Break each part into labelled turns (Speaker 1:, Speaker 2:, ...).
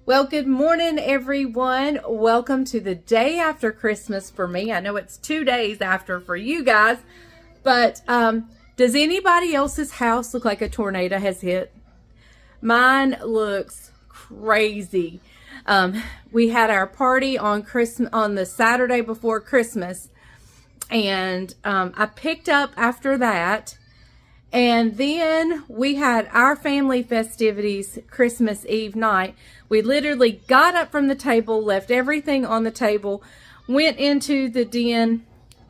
Speaker 1: Well, good morning, everyone. Welcome to the day after Christmas for me. I know it's 2 days after for you guys, but does anybody else's house look like a tornado has hit? Mine looks crazy. We had our party on the Saturday before Christmas, and I picked up after that. And then we had our family festivities Christmas Eve night. We literally got up from the table, left everything on the table, went into the den,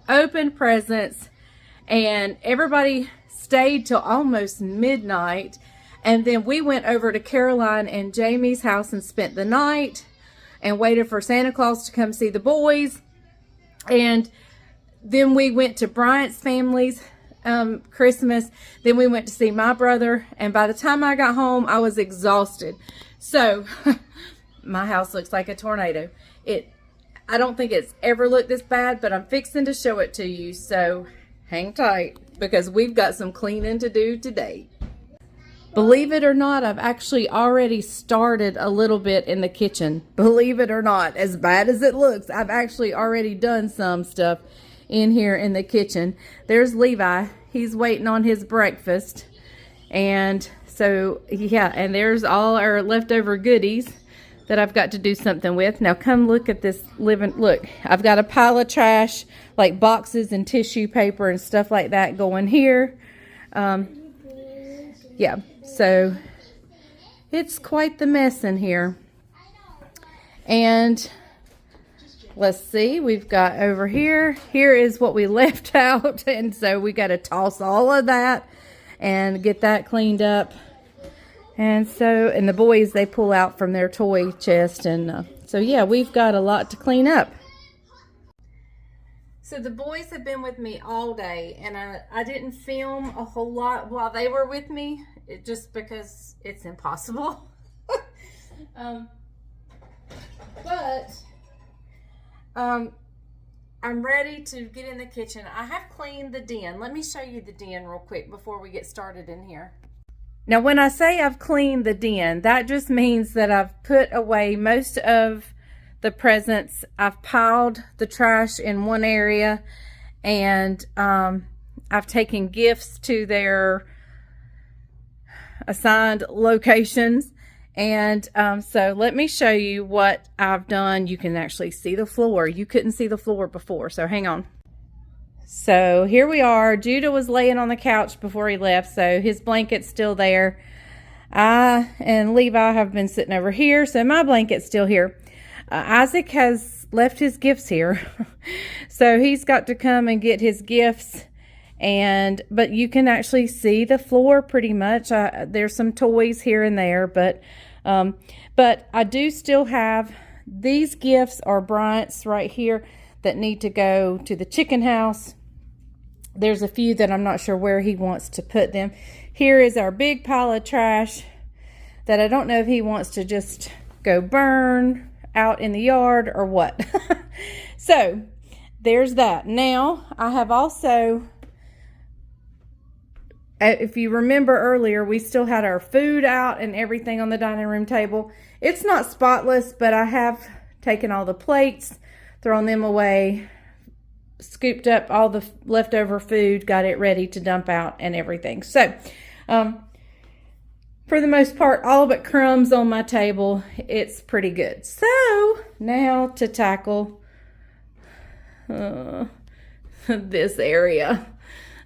Speaker 1: opened presents, and everybody stayed till almost midnight. And then we went over to Caroline and Jamie's house and spent the night and waited for Santa Claus to come see the boys. And then we went to Bryant's family's Christmas. Then we went to see my brother, and by the time I got home I was exhausted. So my house looks like a tornado. I don't think it's ever looked this bad, but I'm fixing to show it to you, so hang tight because we've got some cleaning to do today. Believe it or not, I've actually already started a little bit in the kitchen. Believe it or not, as bad as it looks, I've actually already done some stuff in here in the kitchen. There's Levi. He's waiting on his breakfast. And so, yeah, and there's all our leftover goodies that I've got to do something with. Now come look at this look, I've got a pile of trash, like boxes and tissue paper and stuff like that going here. Yeah, so it's quite the mess in here. And let's see, we've got over here. Here is what we left out. And so we got to toss all of that and get that cleaned up. And so, and the boys, they pull out from their toy chest. And so, yeah, we've got a lot to clean up. So the boys have been with me all day. And I didn't film a whole lot while they were with me. Just because it's impossible. I'm ready to get in the kitchen. I have cleaned the den. Let me show you the den real quick before we get started in here. Now, when I say I've cleaned the den, that just means that I've put away most of the presents. I've piled the trash in one area, and I've taken gifts to their assigned locations. And so let me show you what I've done. You can actually see the floor. You couldn't see the floor before, so hang on. So here we are. Judah was laying on the couch before he left, so his blanket's still there. I and Levi have been sitting over here, so my blanket's still here. Isaac has left his gifts here, so he's got to come and get his gifts. But you can actually see the floor pretty much. There's some toys here and there, but I do still have these gifts are Bryant's right here that need to go to the chicken house. There's a few that I'm not sure where he wants to put them. Here is our big pile of trash that I don't know if he wants to just go burn out in the yard or what. So there's that. Now I have also, if you remember earlier, we still had our food out and everything on the dining room table. It's not spotless, but I have taken all the plates, thrown them away, scooped up all the leftover food, got it ready to dump out and everything. So, for the most part, all but crumbs on my table. It's pretty good. So, now to tackle this area.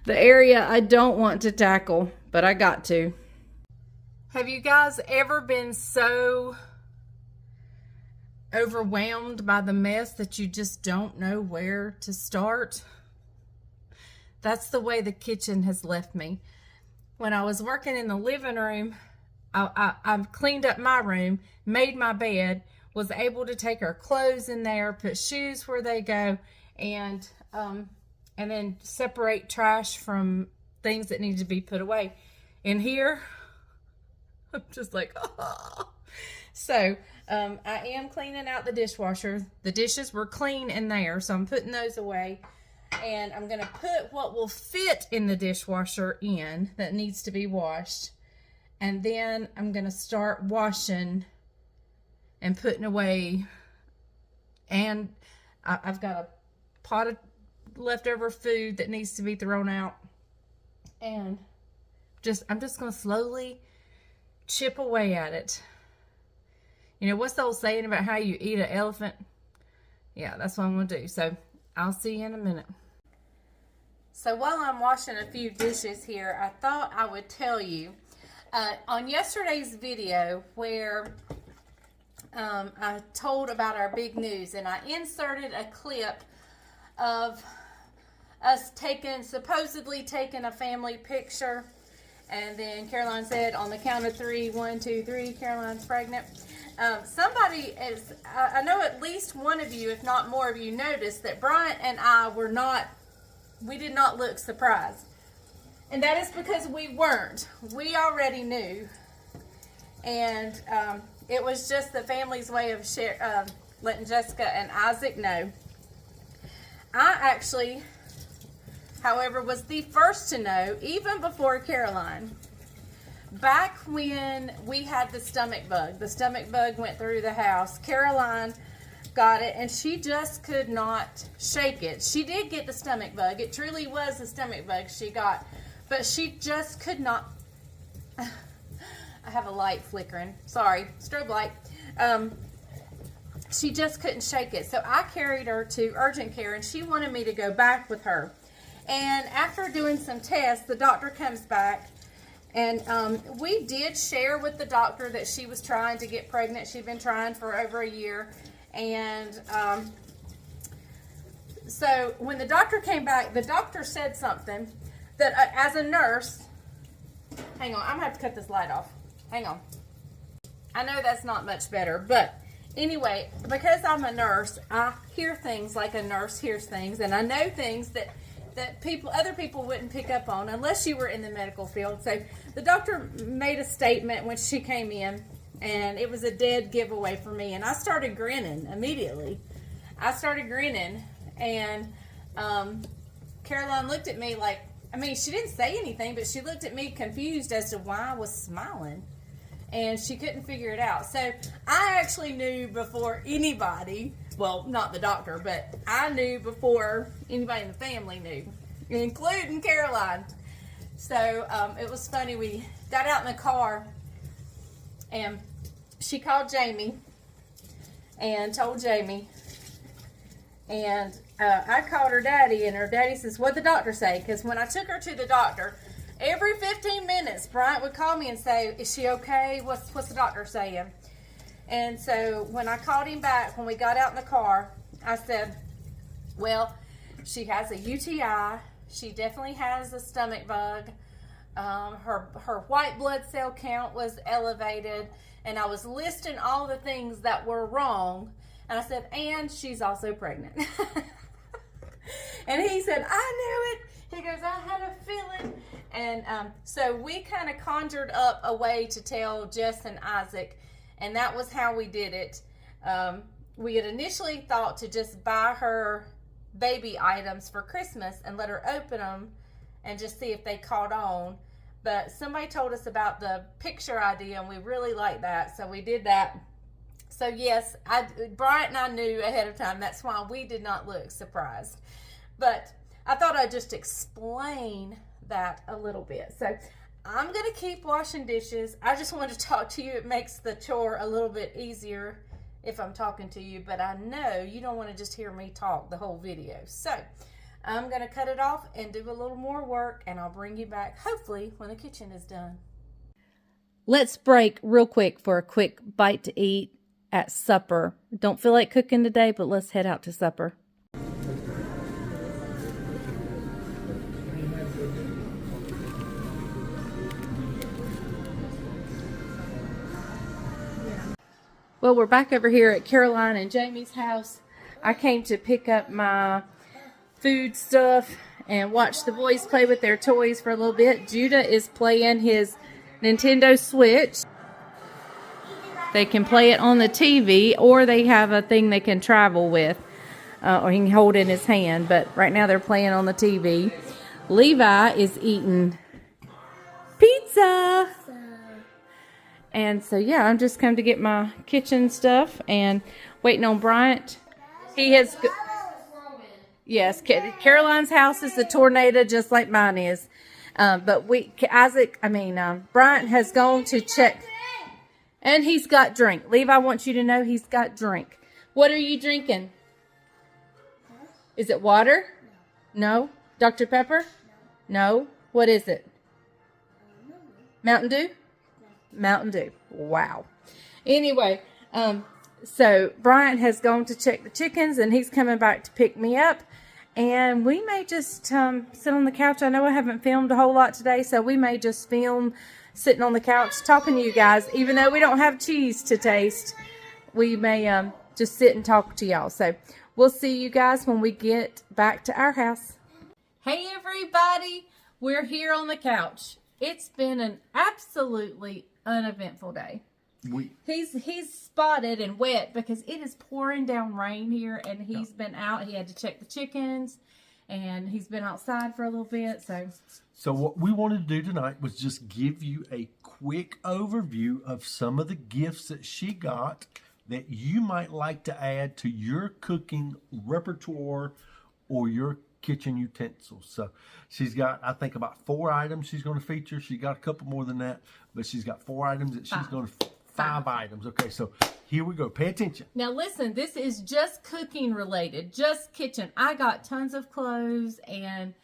Speaker 1: The area I don't want to tackle, but I got to. Have you guys ever been so overwhelmed by the mess that you just don't know where to start? That's the way the kitchen has left me. When I was working in the living room, I cleaned up my room, made my bed, was able to take our clothes in there, put shoes where they go, and then separate trash from things that need to be put away. In here, I'm just like, oh. So, I am cleaning out the dishwasher. The dishes were clean in there, so I'm putting those away. And I'm going to put what will fit in the dishwasher in that needs to be washed. And then I'm going to start washing and putting away, and I've got a pot of leftover food that needs to be thrown out, and I'm just going to slowly chip away at it. You know, what's the old saying about how you eat an elephant? Yeah, that's what I'm going to do. So I'll see you in a minute. So while I'm washing a few dishes here, I thought I would tell you, on yesterday's video where I told about our big news, and I inserted a clip of us supposedly taking a family picture, and then Caroline said on the count of 3, 1, 2, 3, Caroline's pregnant. Somebody is, I know at least one of you, if not more of you, noticed that Bryant and I we did not look surprised. And that is because we weren't. We already knew. And it was just the family's way of letting Jessica and Isaac know. I actually, however, was the first to know, even before Caroline. Back when we had the stomach bug went through the house. Caroline got it, and she just could not shake it. She did get the stomach bug. It truly was the stomach bug she got, but she just could not. I have a light flickering. Sorry, strobe light. She just couldn't shake it. So I carried her to urgent care, and she wanted me to go back with her. And after doing some tests, the doctor comes back, and we did share with the doctor that she was trying to get pregnant. She'd been trying for over a year. And so when the doctor came back, the doctor said something that as a nurse, hang on, I'm going to have to cut this light off. Hang on. I know that's not much better, but anyway, because I'm a nurse, I hear things like a nurse hears things, and I know things that other people wouldn't pick up on unless you were in the medical field. So the doctor made a statement when she came in, and it was a dead giveaway for me, and I started grinning immediately. I started grinning, and Caroline looked at me like, I mean, she didn't say anything, but she looked at me confused as to why I was smiling, and she couldn't figure it out. So I actually knew before anybody, well, not the doctor, but I knew before anybody in the family knew, including Caroline. So it was funny. We got out in the car, and she called Jamie and told Jamie, and I called her daddy, and her daddy says, "What'd the doctor say?" Because when I took her to the doctor, every 15 minutes, Bryant would call me and say, "Is she okay? What's the doctor saying?" And so when I called him back, when we got out in the car, I said, "Well, she has a UTI. She definitely has a stomach bug. Her white blood cell count was elevated." And I was listing all the things that were wrong. And I said, "And she's also pregnant." And he said, "I knew it." He goes, "I had a feeling." And so we kind of conjured up a way to tell Jess and Isaac. And that was how we did it. We had initially thought to just buy her baby items for Christmas and let her open them and just see if they caught on. But somebody told us about the picture idea, and we really liked that, so we did that. So yes, Bryant and I knew ahead of time. That's why we did not look surprised. But I thought I'd just explain that a little bit. So I'm going to keep washing dishes. I just wanted to talk to you. It makes the chore a little bit easier if I'm talking to you, but I know you don't want to just hear me talk the whole video. So I'm going to cut it off and do a little more work, and I'll bring you back hopefully when the kitchen is done. Let's break real quick for a quick bite to eat at supper. Don't feel like cooking today, but let's head out to supper. Well, we're back over here at Caroline and Jamie's house. I came to pick up my food stuff and watch the boys play with their toys for a little bit. Judah is playing his Nintendo Switch. They can play it on the TV, or they have a thing they can travel with, or he can hold in his hand. But right now they're playing on the TV. Levi is eating pizza. And so, yeah, I'm just come to get my kitchen stuff and waiting on Bryant. He has... Yes, Caroline's house is a tornado just like mine is. But Bryant has gone to check. And he's got drink. Levi wants you to know he's got drink. What are you drinking? Is it water? No. Dr. Pepper? No. What is it? Mountain Dew? Mountain Dew. Wow. Anyway, so Bryant has gone to check the chickens and he's coming back to pick me up. And we may just sit on the couch. I know I haven't filmed a whole lot today, so we may just film sitting on the couch talking to you guys. Even though we don't have cheese to taste, we may just sit and talk to y'all. So we'll see you guys when we get back to our house. Hey everybody, we're here on the couch. It's been an absolutely uneventful day. He's spotted and wet because it is pouring down rain here, and he's been out. He had to check the chickens, and he's been outside for a little bit. So
Speaker 2: what we wanted to do tonight was just give you a quick overview of some of the gifts that she got that you might like to add to your cooking repertoire or your kitchen utensils. So she's got, I think, about 4 items she's going to feature. She got a couple more than that, but she's got 4 items that she's going to... 5 items. Okay, so here we go. Pay attention.
Speaker 1: Now listen, this is just cooking related, just kitchen. I got tons of clothes and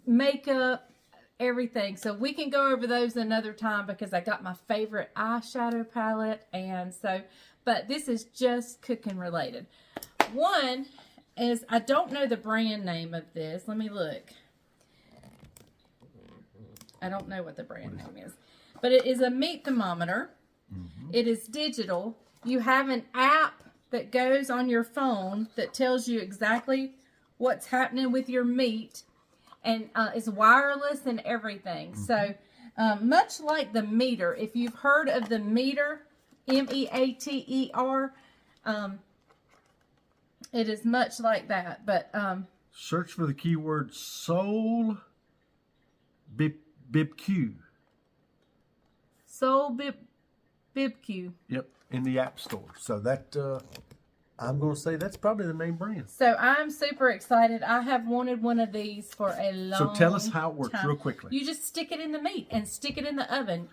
Speaker 1: makeup, everything. So we can go over those another time because I got my favorite eyeshadow palette. And so, but this is just cooking related. One is, I don't know the brand name of this. Let me look. I don't know what the brand name is. But it is a meat thermometer. Mm-hmm. It is digital. You have an app that goes on your phone that tells you exactly what's happening with your meat, and it's wireless and everything. Mm-hmm. So much like the meter, if you've heard of the meter, MEATER, it is much like that. But
Speaker 2: search for the keyword Soul BibQ.
Speaker 1: Soul BibQ.
Speaker 2: Yep, in the App Store. So that, I'm going to say that's probably the main brand.
Speaker 1: So I'm super excited. I have wanted one of these for a long time.
Speaker 2: So tell us how it works real quickly.
Speaker 1: You just stick it in the meat and stick it in the oven.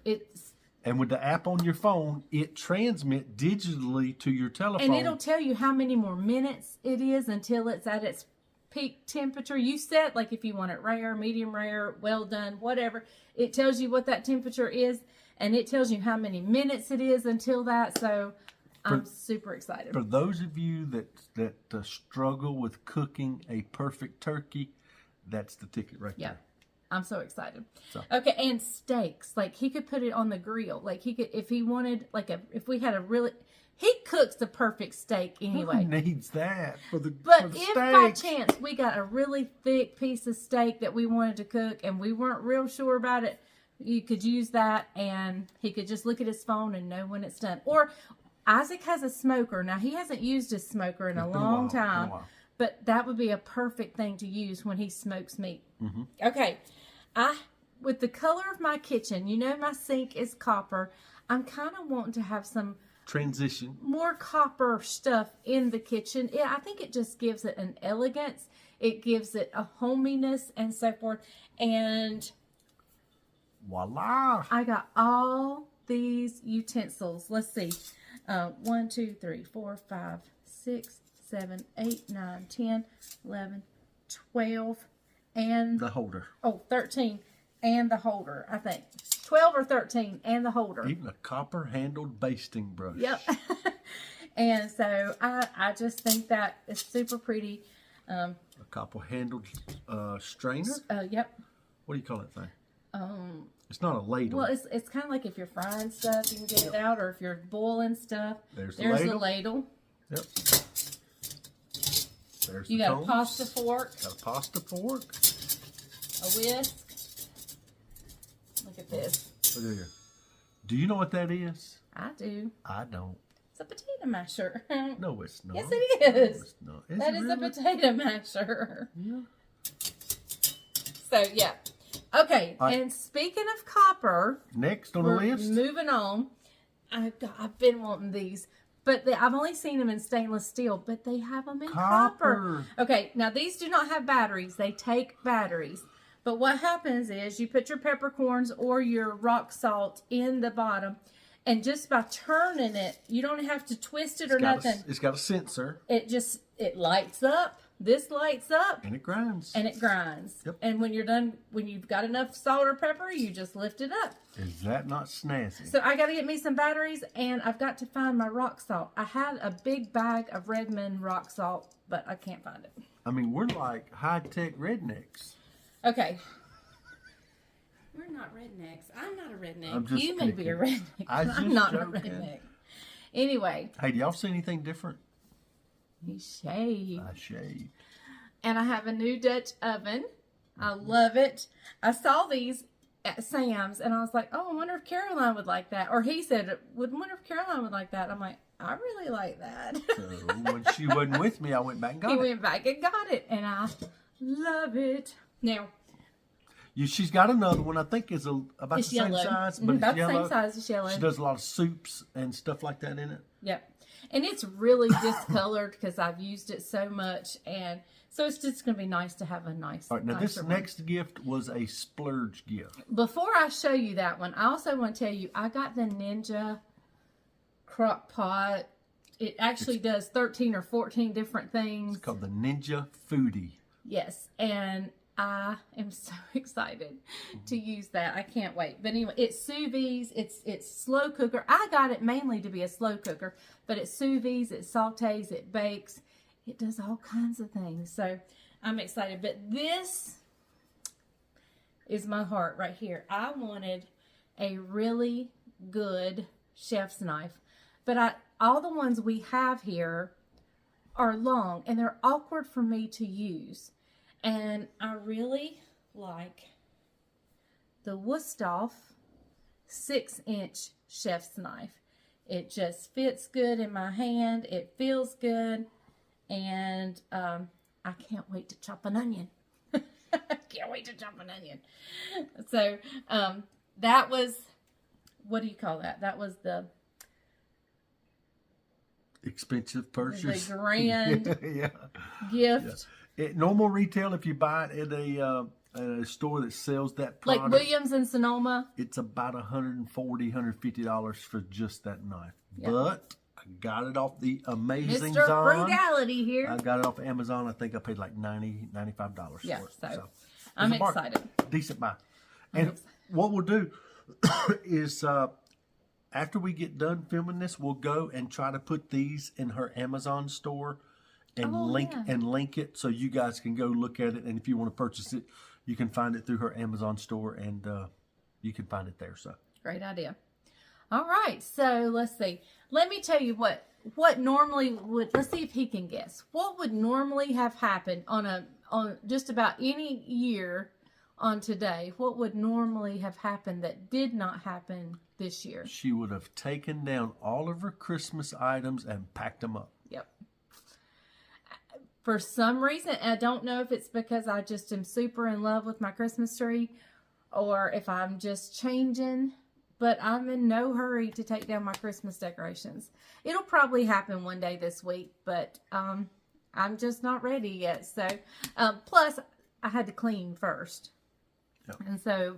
Speaker 2: And with the app on your phone, it transmits digitally to your telephone.
Speaker 1: And it'll tell you how many more minutes it is until it's at its peak temperature. You set, like if you want it rare, medium rare, well done, whatever. It tells you what that temperature is. And it tells you how many minutes it is until that. So I'm super excited.
Speaker 2: For those of you that struggle with cooking a perfect turkey, that's the ticket right there.
Speaker 1: I'm so excited. Okay, and steaks. Like he could put it on the grill. Like he could, if he wanted, if we had a really, he cooks the perfect steak anyway.
Speaker 2: Who needs that for the
Speaker 1: But if by chance we got a really thick piece of steak that we wanted to cook and we weren't real sure about it, you could use that, and he could just look at his phone and know when it's done. Or Isaac has a smoker. Now, he hasn't used his smoker in a long time, but that would be a perfect thing to use when he smokes meat. Mm-hmm. Okay, with the color of my kitchen, you know my sink is copper. I'm kind of wanting to have some
Speaker 2: transition,
Speaker 1: more copper stuff in the kitchen. I think it just gives it an elegance. It gives it a hominess and so forth. And
Speaker 2: voila!
Speaker 1: I got all these utensils. Let's see. 1, 2, 3, 4, 5, 6, 7, 8, 9, 10, 11, 12, and
Speaker 2: the holder.
Speaker 1: 13, and the holder, I think. 12 or 13, and the holder.
Speaker 2: Even a copper-handled basting brush.
Speaker 1: Yep. And so I just think that is super pretty.
Speaker 2: A copper-handled strainer?
Speaker 1: Yep.
Speaker 2: What do you call that thing? It's not a ladle.
Speaker 1: Well, it's kind of like if you're frying stuff, you can get it out, or if you're boiling stuff.
Speaker 2: There's
Speaker 1: the ladle.
Speaker 2: Yep. There's
Speaker 1: you got a pasta fork.
Speaker 2: Got a pasta fork.
Speaker 1: A whisk. Look at this.
Speaker 2: Look here. Do you know what that is?
Speaker 1: I do.
Speaker 2: I don't.
Speaker 1: It's a potato masher.
Speaker 2: No, it's not.
Speaker 1: Yes, it is.
Speaker 2: No, it's not.
Speaker 1: That is really? A potato masher.
Speaker 2: Yeah.
Speaker 1: So, yeah. Okay, and speaking of copper,
Speaker 2: next on the list,
Speaker 1: moving on. I've been wanting these. But I've only seen them in stainless steel, but they have them in copper. Okay, now these do not have batteries. They take batteries. But what happens is you put your peppercorns or your rock salt in the bottom, and just by turning it, you don't have to twist it or nothing.
Speaker 2: It's got a sensor.
Speaker 1: It lights up. This lights up.
Speaker 2: And it grinds.
Speaker 1: And it grinds.
Speaker 2: Yep.
Speaker 1: And when you're done, when you've got enough salt or pepper, you just lift it up.
Speaker 2: Is that not snazzy?
Speaker 1: So I got to get me some batteries, and I've got to find my rock salt. I had a big bag of Redmond rock salt, but I can't find it.
Speaker 2: I mean, we're like high-tech rednecks.
Speaker 1: Okay. We're not rednecks. I'm not a redneck. You may be a redneck.
Speaker 2: I'm
Speaker 1: not a redneck. Anyway.
Speaker 2: Hey, do y'all see anything different?
Speaker 1: He shaved.
Speaker 2: I shaved.
Speaker 1: And I have a new Dutch oven. I love it. I saw these at Sam's, and I was like, oh, I wonder if Caroline would like that. Or he said, wonder if Caroline would like that. I'm like, I really like that.
Speaker 2: So when she wasn't with me, I went back and got it.
Speaker 1: He went back and got it, and I love it. Now,
Speaker 2: she's got another one. I think is about the same size, but
Speaker 1: about
Speaker 2: it's yellow.
Speaker 1: The same size as yellow.
Speaker 2: She does a lot of soups and stuff like that in it.
Speaker 1: Yep. And it's really discolored because I've used it so much, and so it's just going to be nice to have a nice.
Speaker 2: All right, now this next gift was a splurge gift.
Speaker 1: Before I show you that one, I also want to tell you I got the Ninja crock pot. It actually does 13 or 14 different things.
Speaker 2: It's called the Ninja Foodie.
Speaker 1: Yes, and I am so excited to use that. I can't wait. But anyway, it's sous vide. It's slow cooker. I got it mainly to be a slow cooker, but it sous vide, it sautés, it bakes. It does all kinds of things. So I'm excited. But this is my heart right here. I wanted a really good chef's knife. But all the ones we have here are long, and they're awkward for me to use. And I really like the Wusthof 6-inch chef's knife. It just fits good in my hand. It feels good. And I can't wait to chop an onion. Can't wait to chop an onion. So that was, what do you call that? That was the
Speaker 2: expensive purchase.
Speaker 1: The grand gift.
Speaker 2: Yeah. At normal retail, if you buy it at a store that sells that product,
Speaker 1: like Williams and Sonoma,
Speaker 2: it's about $140, $150 for just that knife.
Speaker 1: Yep.
Speaker 2: But I got it off the amazing
Speaker 1: Mr. Frugality here.
Speaker 2: I got it off Amazon. I think I paid like $90, $95 for it.
Speaker 1: So I'm excited.
Speaker 2: Decent buy. And what we'll do is after we get done filming this, we'll go and try to put these in her Amazon store and link it so you guys can go look at it. And if you want to purchase it, you can find it through her Amazon store, and you can find it there. So
Speaker 1: great idea. All right, so let's see. Let me tell you what normally would. Let's see if he can guess. What would normally have happened on just about any year on today? What would normally have happened that did not happen this year?
Speaker 2: She would have taken down all of her Christmas items and packed them up.
Speaker 1: Yep. For some reason, I don't know if it's because I just am super in love with my Christmas tree or if I'm just changing, but I'm in no hurry to take down my Christmas decorations. It'll probably happen one day this week, but I'm just not ready yet. So, plus I had to clean first.
Speaker 2: Yep.
Speaker 1: And so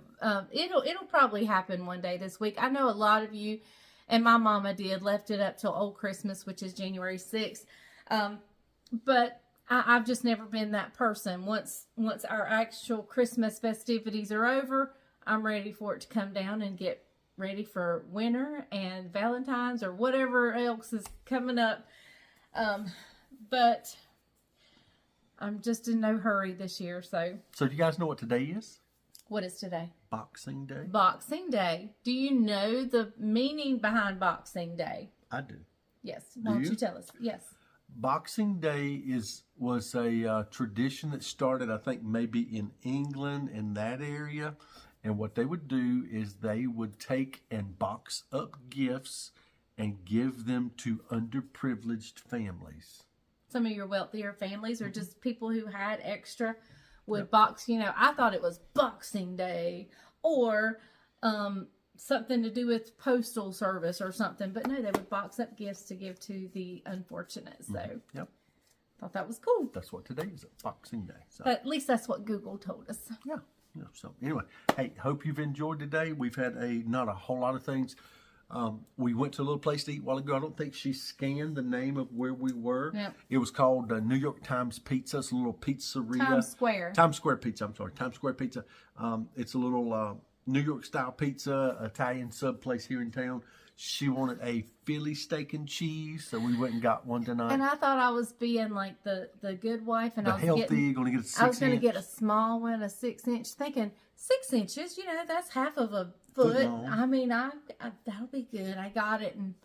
Speaker 1: it'll probably happen one day this week. I know a lot of you, and my mama left it up till Old Christmas, which is January 6th. But I've just never been that person. Once our actual Christmas festivities are over, I'm ready for it to come down and get ready for winter and Valentine's or whatever else is coming up. But I'm just in no hurry this year. So
Speaker 2: do you guys know what today is?
Speaker 1: What is today?
Speaker 2: Boxing Day.
Speaker 1: Boxing Day. Do you know the meaning behind Boxing Day?
Speaker 2: I do.
Speaker 1: Yes. Why don't you tell us? Yes.
Speaker 2: Boxing Day was a tradition that started, I think, maybe in England, in that area. And what they would do is they would take and box up gifts and give them to underprivileged families.
Speaker 1: Some of your wealthier families or just people who had extra would box, I thought it was Boxing Day or something to do with postal service or something. But no, they would box up gifts to give to the unfortunate. So
Speaker 2: Yep.
Speaker 1: thought that was cool.
Speaker 2: That's what today is, Boxing Day. So.
Speaker 1: But at least that's what Google told us.
Speaker 2: Yeah. So anyway, hey, hope you've enjoyed today. We've had not a whole lot of things. We went to a little place to eat a while ago. I don't think she scanned the name of where we were.
Speaker 1: Yep.
Speaker 2: It was called New York Times Pizza. It's a little pizzeria.
Speaker 1: Times Square.
Speaker 2: Times Square Pizza. I'm sorry. Times Square Pizza. It's a little New York style pizza, Italian sub place here in town. She wanted a Philly steak and cheese, so we went and got one tonight.
Speaker 1: And I thought I was being like the good wife, and I was
Speaker 2: healthy, going to get a 6 inch.
Speaker 1: I was going to get a small one, a 6 inch, thinking 6 inches. You know, that's half of a foot. I mean, that'll be good. I got it, and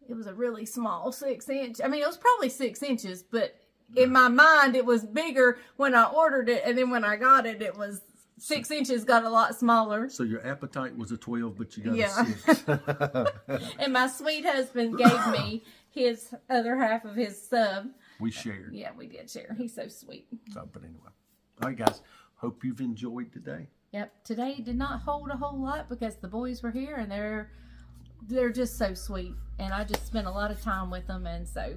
Speaker 1: it was a really small 6 inch. I mean, it was probably 6 inches, but in my mind, it was bigger when I ordered it, and then when I got it, it was 6 inches. Got a lot smaller.
Speaker 2: So your appetite was a 12, but you got a 6.
Speaker 1: And my sweet husband gave me his other half of his sub.
Speaker 2: We shared.
Speaker 1: Yeah, we did share. He's so sweet.
Speaker 2: So, but anyway. All right, guys. Hope you've enjoyed today.
Speaker 1: Yep. Today did not hold a whole lot because the boys were here, and they're just so sweet. And I just spent a lot of time with them, and so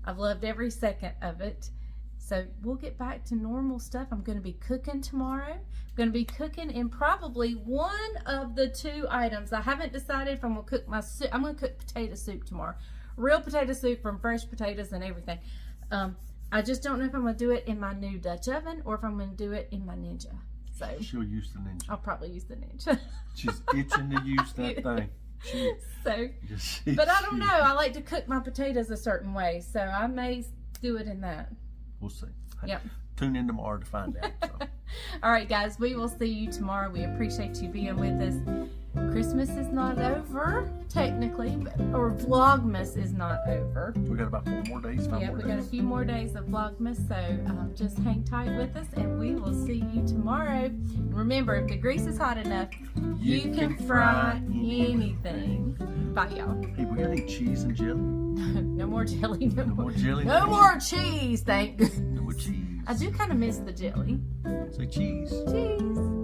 Speaker 1: I've loved every second of it. So we'll get back to normal stuff. I'm going to be cooking tomorrow. I'm going to be cooking in probably one of the 2 items. I haven't decided if I'm going to cook my soup. I'm going to cook potato soup tomorrow. Real potato soup from fresh potatoes and everything. I just don't know if I'm going to do it in my new Dutch oven or if I'm going to do it in my Ninja. So
Speaker 2: she'll use the Ninja.
Speaker 1: I'll probably use the Ninja.
Speaker 2: She's itching to use that thing.
Speaker 1: But I don't know. I like to cook my potatoes a certain way, so I may do it in that.
Speaker 2: We'll see.
Speaker 1: Yep.
Speaker 2: Tune in tomorrow to find out. So.
Speaker 1: All right, guys. We will see you tomorrow. We appreciate you being with us. Christmas is not over, technically, or Vlogmas is not over.
Speaker 2: We got about 4 more days.
Speaker 1: Yeah, we got a few more days of Vlogmas, so just hang tight with us, and we will see you tomorrow. And remember, if the grease is hot enough, you can fry anything. Bye, y'all.
Speaker 2: Hey, we got any cheese and jelly?
Speaker 1: No more jelly. No more
Speaker 2: jelly.
Speaker 1: No more cheese, thank goodness.
Speaker 2: No more cheese.
Speaker 1: I do kind of miss the jelly.
Speaker 2: Say cheese.
Speaker 1: Cheese.